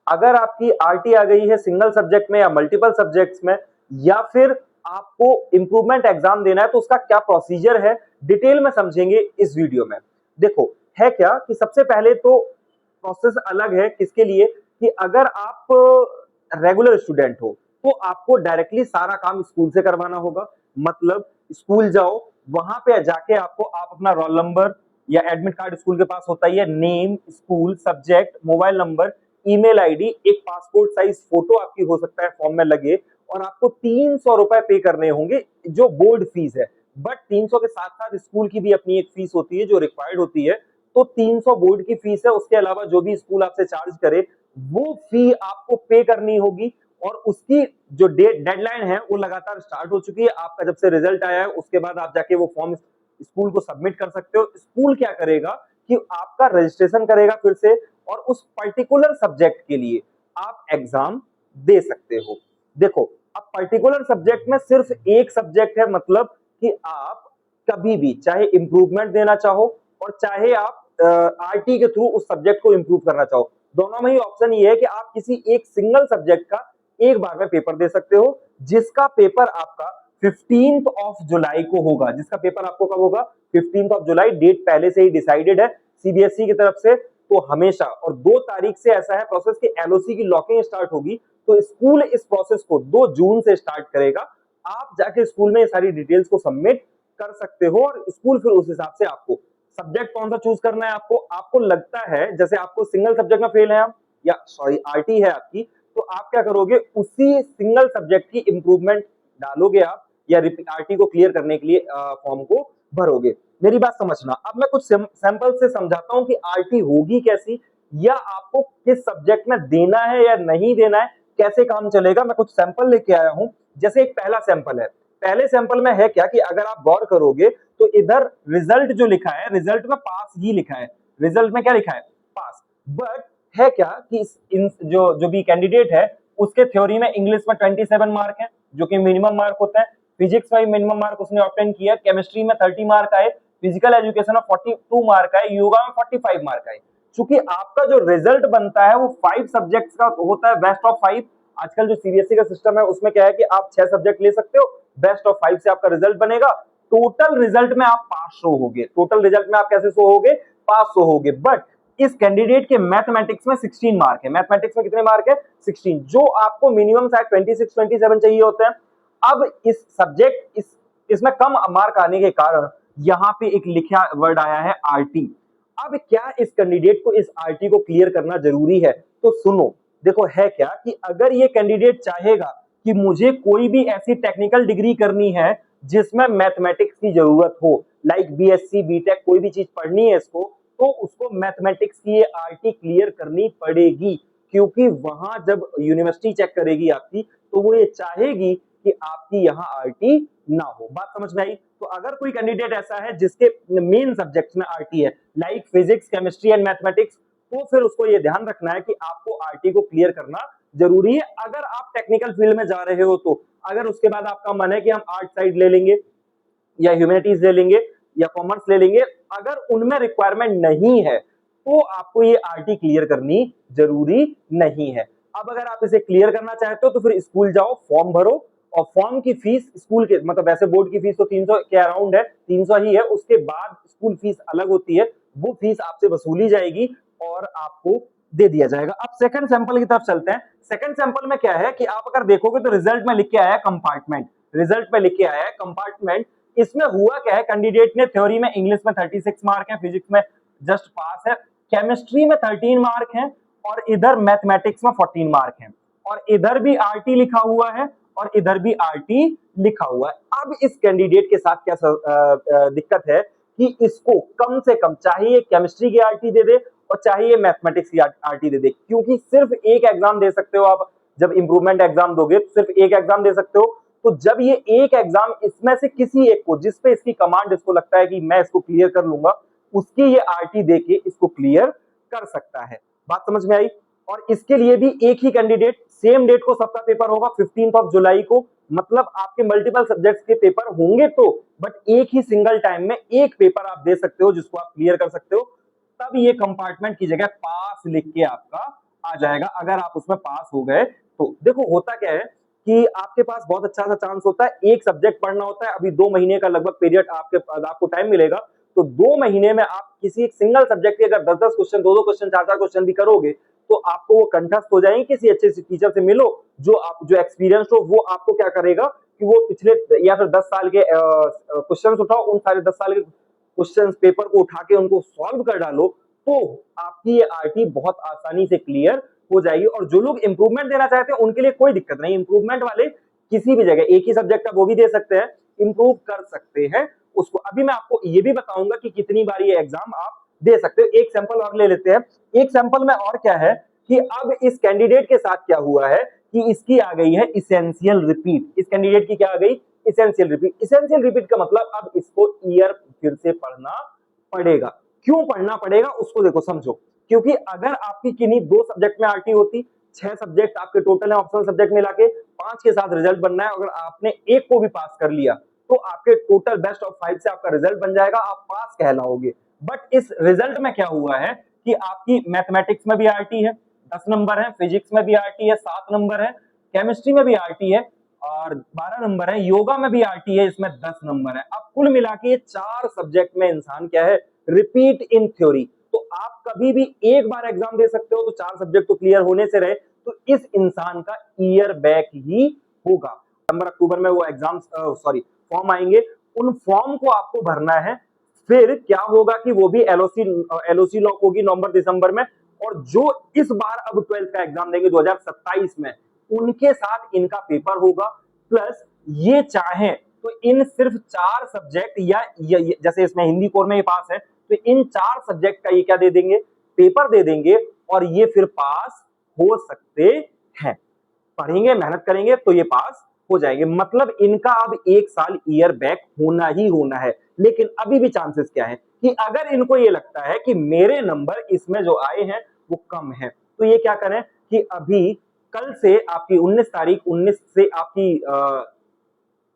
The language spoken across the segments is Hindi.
अगर आपकी आरटी आ गई है सिंगल सब्जेक्ट में या मल्टीपल सब्जेक्ट्स में, या फिर आपको इंप्रूवमेंट एग्जाम देना है, तो उसका क्या प्रोसीजर है डिटेल में समझेंगे इस वीडियो में। देखो है क्या कि सबसे पहले तो प्रोसेस अलग है किसके लिए, कि अगर आप रेगुलर स्टूडेंट हो तो आपको डायरेक्टली सारा काम स्कूल से करवाना होगा। मतलब स्कूल जाओ, वहां पे जाके आपको आप अपना रोल नंबर या एडमिट कार्ड स्कूल के पास होता ही है, name, school, subject, mobile number, email ID, एक पासपोर्ट साइज फोटो आपकी हो सकता है फॉर्म में लगे, और आपको 300 रुपए पे करने होंगे जो बोर्ड फीस है। बट 300 के साथ साथ स्कूल की भी अपनी एक फीस होती है जो रिक्वायर्ड होती है। तो 300 बोर्ड की फीस है, उसके अलावा जो भी स्कूल आपसे चार्ज करे वो फी आपको पे करनी होगी। और उसकी जो डेडलाइन है वो लगातार स्टार्ट हो चुकी है। आपका जब से रिजल्ट आया है उसके बाद आप जाके वो फॉर्म स्कूल को सबमिट कर सकते हो। स्कूल क्या करेगा कि आपका रजिस्ट्रेशन करेगा फिर से, और उस पर्टिकुलर सब्जेक्ट के लिए आप एग्जाम दे सकते हो। देखो अब पर्टिकुलर सब्जेक्ट में सिर्फ एक सब्जेक्ट है, मतलब कि आप कभी भी चाहे इंप्रूवमेंट देना चाहो और चाहे आप आरटी के थ्रू उस सब्जेक्ट को इंप्रूव करना चाहो, दोनों में ही ऑप्शन ये है कि आप किसी एक सिंगल सब्जेक्ट का एक बार में पेपर दे सकते हो, जिसका पेपर आपका 15th ऑफ जुलाई को होगा। जिसका पेपर आपको कब होगा? 15th of July. डेट पहले से ही डिसाइडेड है सीबीएसई की तरफ से। तो हमेशा, और 2 तारीख से ऐसा है प्रोसेस कि एलओसी की लॉकिंग स्टार्ट होगी, तो स्कूल इस प्रोसेस को 2 जून से स्टार्ट करेगा। आप जाके स्कूल में ये सारी डिटेल्स को सबमिट कर सकते हो, और स्कूल फिर उस हिसाब से आपको सब्जेक्ट कौन सा चूज करना है। आपको लगता है जैसे आपको सिंगल सब्जेक्ट में फेल है आप, या सॉरी आरटी है आपकी, तो आप क्या करोगे, उसी सिंगल सब्जेक्ट की इंप्रूवमेंट डालोगे आप, या आरटी को क्लियर करने के लिए फॉर्म को भरोगे। मेरी बात समझना। अब मैं कुछ सैंपल से समझाता हूं कि आरटी होगी कैसी, या आपको किस सब्जेक्ट में देना है या नहीं देना है, कैसे काम चलेगा। मैं कुछ सैंपल लेके आया हूं। जैसे एक पहला सैंपल है। पहले सैंपल में है क्या कि अगर आप गौर करोगे तो इधर रिजल्ट जो लिखा है, रिजल्ट में पास ही लिखा है। रिजल्ट में क्या लिखा है? पास। बट है क्या कि जो भी कैंडिडेट है उसके थ्योरी में इंग्लिश में 27 मार्क है, जो कि मिनिमम मार्क होता है। फिजिक्स में मिनिमम मार्क उसने ऑब्टेन किया, केमिस्ट्री में 30 मार्क आए, फिजिकल एजुकेशन में 42 मार्क आए, योगा में 45 मार्क आए। चूंकि आपका जो रिजल्ट बनता है वो 5 सब्जेक्ट्स का होता है, बेस्ट ऑफ 5। आजकल जो सीबीएसई का सिस्टम है उसमें क्या है कि आप 6 सब्जेक्ट ले सकते हो, बेस्ट ऑफ 5 से आपका रिजल्ट बनेगा। टोटल रिजल्ट में आप पास शो होगे। टोटल रिजल्ट में आप कैसे शो होगे? पास शो होगे। बट इस कैंडिडेट के मैथमेटिक्स में 16 मार्क है। मैथमेटिक्स में कितने मार्क है? 16, जो आपको मिनिमम शायद 26 27 चाहिए होते हैं। अब इस सब्जेक्ट इसमें कम मार्क आने के कारण यहां पे एक लिखा वर्ड आया है आरटी। अब क्या इस कैंडिडेट को इस आरटी को क्लियर करना जरूरी है? तो सुनो, देखो है क्या कि अगर ये कैंडिडेट चाहेगा कि मुझे कोई भी ऐसी टेक्निकल डिग्री करनी है जिसमें मैथमेटिक्स की जरूरत हो, लाइक बीएससी बीटेक कोई भी चीज पढ़नी है इसको, तो उसको मैथमेटिक्स की ये आरटी क्लियर करनी पड़ेगी। क्योंकि वहां जब यूनिवर्सिटी चेक करेगी आपकी, तो वो ये चाहेगी कि आपकी यहाँ आरटी ना हो। बात समझ में आई? तो अगर कोई कैंडिडेट ऐसा है जिसके मेन सब्जेक्ट्स में आरटी है, like physics, chemistry and mathematics, तो फिर उसको ये ध्यान रखना है कि आपको आरटी को क्लियर करना जरूरी है। अगर आप टेक्निकल फील्ड में जा रहे हो तो, अगर उसके बाद आपका मन है कि हम आर्ट साइड ले लेंगे या ह्यूमैनिटीज ले लेंगे या कॉमर्स ले लेंगे, अगर उनमें रिक्वायरमेंट नहीं है तो आपको ये आरटी क्लियर करनी जरूरी नहीं है। अब अगर आप इसे क्लियर करना चाहते हो तो फिर स्कूल जाओ, फॉर्म भरो, और फॉर्म की फीस स्कूल के, मतलब वैसे बोर्ड की फीस तो 300 के अराउंड है, 300 ही है। उसके बाद स्कूल फीस अलग होती है, वो फीस आपसे वसूली जाएगी और आपको दे दिया जाएगा। अब सेकंड सैंपल की तरफ चलते हैं। सेकंड सैंपल में क्या है कि आप अगर देखोगे तो रिजल्ट में लिख के आया है कंपार्टमेंट। रिजल्ट में लिख के आया है कंपार्टमेंट। इसमें हुआ क्या है, कैंडिडेट ने थ्योरी में इंग्लिश में 36 मार्क है, फिजिक्स में जस्ट पास है, केमिस्ट्री में 13 मार्क है, और इधर मैथमेटिक्स में 14 मार्क है, और इधर भी आरटी लिखा हुआ है और इधर भी आरटी लिखा हुआ है। अब इस कैंडिडेट के साथ क्या दिक्कत है कि इसको कम से कम चाहे ये केमिस्ट्री की आरटी दे दे और चाहे ये मैथमेटिक्स की आरटी दे दे, क्योंकि सिर्फ एक एग्जाम दे सकते हो आप। जब इंप्रूवमेंट एग्जाम दोगे तो सिर्फ एक एग्जाम दे सकते हो। तो जब ये एक एग्जाम इसमें से किसी एक को, जिसपे इसकी कमांड इसको लगता है कि मैं इसको क्लियर कर लूंगा, उसकी ये आरटी देके इसको क्लियर कर सकता है। बात समझ में आई? और इसके लिए भी एक ही कैंडिडेट, सेम डेट को सबका पेपर होगा 15th ऑफ जुलाई को। मतलब आपके मल्टीपल सब्जेक्ट्स के पेपर होंगे तो, बट एक ही सिंगल टाइम में एक पेपर आप दे सकते हो जिसको आप क्लियर कर सकते हो। तब ये कंपार्टमेंट की जगह पास लिख के आपका आ जाएगा अगर आप उसमें पास हो गए तो। देखो होता क्या है कि आपके पास बहुत अच्छा सा चांस होता है, एक सब्जेक्ट पढ़ना होता है, अभी 2 महीने का लगभग पीरियड आपको टाइम मिलेगा, तो 2 महीने में आप किसी एक सिंगल सब्जेक्ट के अगर 10-10 क्वेश्चन, 2-2 क्वेश्चन, 4-4 क्वेश्चन भी करोगे तो आपको वो कंठस्थ हो जाएंगे। किसी अच्छे से टीचर से मिलो जो एक्सपीरियंस हो, वो आपको क्या करेगा कि वो पिछले या फिर 10 साल के क्वेश्चन उठाओ, उन सारे 10 साल के क्वेश्चन पेपर को उठा के उनको सॉल्व कर डालो, तो आपकी ये आरटी बहुत आसानी से क्लियर हो जाएगी। और जो लोग इंप्रूवमेंट देना चाहते हैं उनके लिए कोई दिक्कत नहीं, इंप्रूवमेंट वाले किसी भी जगह एक ही सब्जेक्ट का वो भी दे सकते हैं, इंप्रूव कर सकते हैं उसको। अभी मैं आपको ये भी बताऊंगा कि कितनी बार ये एग्जाम आप दे सकते हो। एक सैंपल और ले लेते हैं। एक सैंपल में और क्या है कि अब इस कैंडिडेट के साथ क्या हुआ है कि इसकी आ गई है इसेंशियल रिपीट। इस कैंडिडेट की क्या आ गई? Essential repeat. इसेंशियल रिपीट का मतलब अब इसको ईयर फिर से पढ़ना पड़ेगा। क्यों पढ़ना पड़ेगा उसको देखो, समझो। क्योंकि अगर आपकी किन्हीं 2 सब्जेक्ट में आरटी होती, 6 सब्जेक्ट आपके टोटल है ऑप्शनल सब्जेक्ट मिला के, 5 के साथ रिजल्ट बनना है, अगर आपने एक को भी पास कर लिया तो आपके टोटल बेस्ट ऑफ 5 से आपका रिजल्ट बन जाएगा, आप पास कहलाओगे। बट इस रिजल्ट में क्या हुआ है कि आपकी मैथमेटिक्स में भी आरटी है, 10 नंबर है, फिजिक्स में भी आरटी है, 7 नंबर है, केमिस्ट्री में भी आरटी है और 12 नंबर है, योगा में भी आरटी है, इसमें 10 नंबर है। अब कुल मिला के 4 सब्जेक्ट में इंसान क्या है? Repeat in theory. तो आप कभी भी एक बार एग्जाम दे सकते हो, तो 4 सब्जेक्ट तो क्लियर होने से रहे, तो इस इंसान का ईयर बैक ही होगा। सितंबर अक्टूबर में वो एग्जाम फॉर्म आएंगे, उन फॉर्म को आपको भरना है। फिर क्या होगा कि वो भी एलओसी लॉक होगी नवंबर दिसंबर में, और जो इस बार अब 12th का एग्जाम देंगे 2027 में, उनके साथ इनका पेपर होगा। प्लस ये चाहे तो इन सिर्फ 4 सब्जेक्ट या जैसे इसमें हिंदी कोर में ये पास है, तो इन 4 सब्जेक्ट का ये क्या दे देंगे? पेपर दे देंगे, और ये फिर पास हो सकते हैं। पढ़ेंगे, मेहनत करेंगे तो ये पास हो जाएंगे। मतलब इनका अब 1 साल ईयर बैक होना ही होना है। लेकिन अभी भी चांसेस क्या है कि अगर इनको ये लगता है कि मेरे नंबर इसमें जो आए हैं वो कम है, तो ये क्या करें कि अभी कल से आपकी 19 से आपकी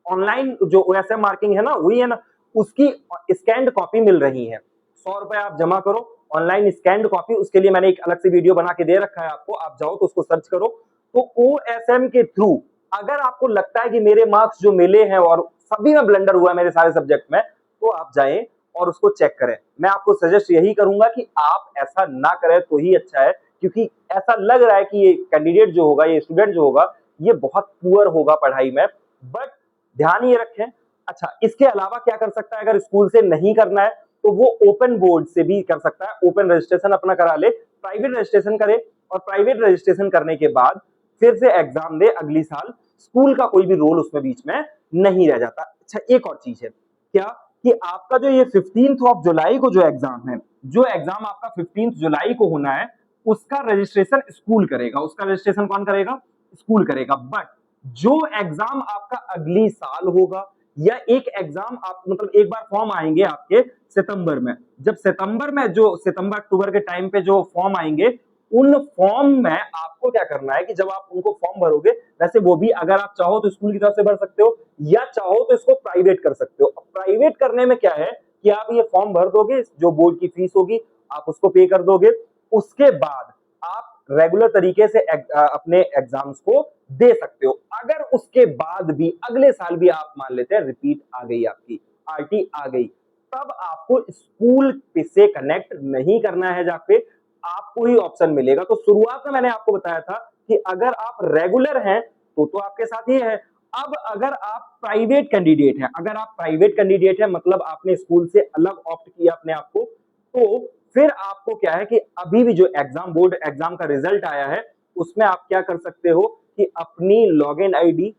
ऑनलाइन जो ओएसएम मार्किंग है ना, हुई है ना, उसकी स्कैन्ड कॉपी मिल रही है। 100 रुपए आप जमा करो, ऑनलाइन स्कैन्ड कॉपी, उसके लिए मैंने एक अलग से वीडियो बना के दे रखा है आपको, आप जाओ तो उसको सर्च करो। तो ओएसएम के थ्रू अगर आपको लगता है कि मेरे मार्क्स जो मिले हैं और सभी में ब्लंडर हुआ है मेरे सारे सब्जेक्ट में, तो आप जाएं और उसको चेक करें। मैं आपको सजेस्ट यही करूंगा कि आप ऐसा ना करें तो ही अच्छा है, क्योंकि ऐसा लग रहा है कि ये कैंडिडेट जो होगा, ये स्टूडेंट जो होगा, ये बहुत पुअर होगा पढ़ाई में। बट ध्यान ये रखें। अच्छा, इसके अलावा क्या कर सकता है? अगर स्कूल से नहीं करना है तो वो ओपन बोर्ड से भी कर सकता है। ओपन रजिस्ट्रेशन अपना करा ले, प्राइवेट रजिस्ट्रेशन करे, और प्राइवेट रजिस्ट्रेशन करने के बाद फिर से एग्जाम दे अगली साल। स्कूल का कोई भी रोल उसमें बीच में नहीं रह जाता। अच्छा, एक और चीज है क्या कि आपका जो ये 15 ऑफ जुलाई को जो एग्जाम है, जो एग्जाम आपका 15 जुलाई को होना है, उसका रजिस्ट्रेशन स्कूल करेगा। उसका रजिस्ट्रेशन कौन करेगा? स्कूल करेगा। बट जो एग्जाम आपका अगली साल होगा, या एक एग्जाम आप मतलब एक बार फॉर्म आएंगे आपके सितंबर में, जब सितंबर में जो सितंबर अक्टूबर के टाइम पे जो फॉर्म आएंगे, उन फॉर्म में आपको क्या करना है कि जब आप उनको फॉर्म भरोगे, वैसे वो भी अगर आप चाहो तो स्कूल की तरफ से भर सकते हो, या चाहो तो इसको प्राइवेट कर सकते हो। प्राइवेट करने में क्या है कि आप ये फॉर्म भर दोगे, जो बोर्ड की फीस होगी आप उसको पे कर दोगे, उसके बाद आप रेगुलर तरीके से अपने एग्जाम्स को दे सकते हो। अगर उसके बाद भी अगले साल भी आप मान लेते हैं रिपीट आ गई, आपकी आरटी आ गई, तब आपको स्कूल से कनेक्ट नहीं करना है, जाके आपको ही ऑप्शन मिलेगा। तो शुरुआत में मैंने आपको बताया था कि अगर आप रेगुलर हैं तो आपके साथ ये है। अब अगर आप प्राइवेट कैंडिडेट हैं, अगर आप प्राइवेट कैंडिडेट हैं मतलब आपने स्कूल से अलग ऑप्ट किया अपने आप को, तो फिर आपको क्या है कि अभी भी जो एग्जाम बोर्ड एग्जाम का रिजल्ट आया है, उसमें आप क्या कर सकते हो कि अपनी लॉगिन आईडी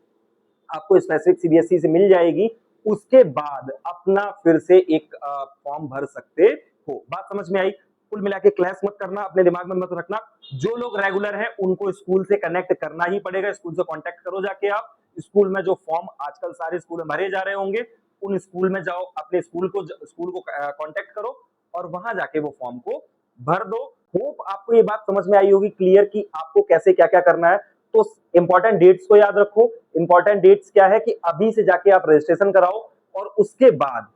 आपको स्पेसिफिक सीबीएसई से मिल जाएगी, उसके बाद अपना फिर से एक फॉर्म भर सकते हो। बात समझ में आई? कुल मिला के क्लास मत करना, अपने दिमाग में मत रखना। जो लोग रेगुलर हैं उनको स्कूल से कनेक्ट करना ही पड़ेगा। स्कूल से कांटेक्ट करो जाके आप। स्कूल में जो फॉर्म आजकल सारे स्कूल में भरे जा रहे होंगे, उन स्कूल में जाओ, अपने स्कूल को कांटेक्ट करो और वहां जाके वो फॉर्म को भर दो। होप आपको ये बात समझ में आई होगी क्लियर कि आपको कैसे क्या क्या करना है। तो इंपॉर्टेंट डेट्स को याद रखो। इंपॉर्टेंट डेट्स क्या है कि अभी से जाके आप रजिस्ट्रेशन कराओ, और उसके बाद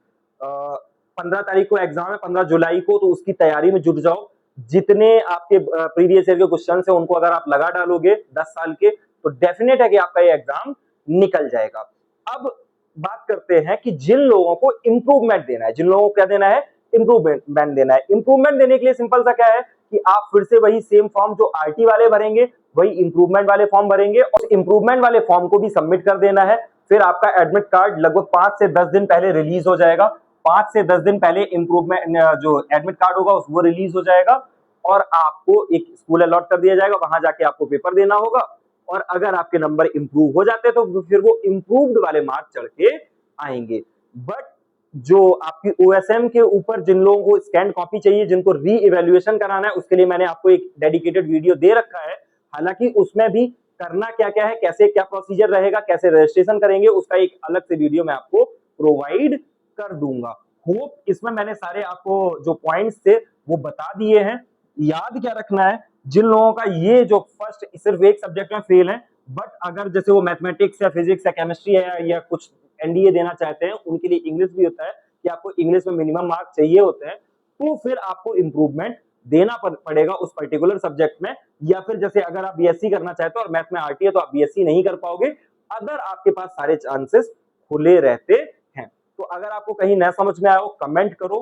15 तारीख को एग्जाम है, 15 जुलाई को, तो उसकी तैयारी में जुट जाओ। जितने आपके प्रीवियस ईयर के क्वेश्चन है उनको अगर आप लगा डालोगे 10 साल के, तो डेफिनेट है कि आपका ये एग्जाम निकल जाएगा। अब बात करते हैं कि जिन लोगों को इंप्रूवमेंट देना है, जिन लोगों को क्या देना है, इंप्रूवमेंट देना है। इंप्रूवमेंट देने के लिए सिंपल सा क्या है कि आप फिर से वही सेम फॉर्म जो आरटी वाले भरेंगे, वही इंप्रूवमेंट वाले फॉर्म भरेंगे और इंप्रूवमेंट वाले फॉर्म को भी सबमिट कर देना है। फिर आपका एडमिट कार्ड लगभग 5 से 10 दिन पहले रिलीज हो जाएगा। 5 से 10 दिन पहले इंप्रूवमेंट जो एडमिट कार्ड होगा वो रिलीज हो जाएगा और आपको एक स्कूल अलॉट कर दिया जाएगा, वहां जाके आपको पेपर देना होगा। और अगर आपके नंबर इंप्रूव हो जाते हैं तो फिर वो इंप्रूव्ड वाले मार्क्स चढ़ के आएंगे। बट जो आपकी ओएसएम के ऊपर जिन लोगों को स्कैन कॉपी चाहिए, जिनको री इवेल्युएशन कराना है, उसके लिए मैंने आपको एक डेडिकेटेड वीडियो दे रखा है। हालांकि उसमें भी करना क्या क्या है, कैसे क्या प्रोसीजर रहेगा, कैसे रजिस्ट्रेशन करेंगे, उसका एक अलग से वीडियो मैं आपको प्रोवाइड कर दूंगा। होप इसमें मैंने सारे आपको जो पॉइंट्स थे वो बता दिए हैं। याद क्या रखना है, जिन लोगों का ये जो फर्स्ट सिर्फ एक सब्जेक्ट में फेल है, बट अगर जैसे वो मैथमेटिक्स या फिजिक्स या केमिस्ट्री है या कुछ एनडीए देना चाहते हैं, उनके लिए इंग्लिश भी होता है कि आपको इंग्लिश में मिनिमम मार्क चाहिए होते हैं, तो फिर आपको इंप्रूवमेंट देना पड़ेगा उस पर्टिकुलर सब्जेक्ट में। या फिर जैसे अगर आप बीएससी करना चाहते हो और मैथ में आरटी है तो आप बीएससी नहीं कर पाओगे, अगर आपके पास सारे चांसेस खुले रहते हैं। तो अगर आपको कहीं न समझ में आया हो, कमेंट करो।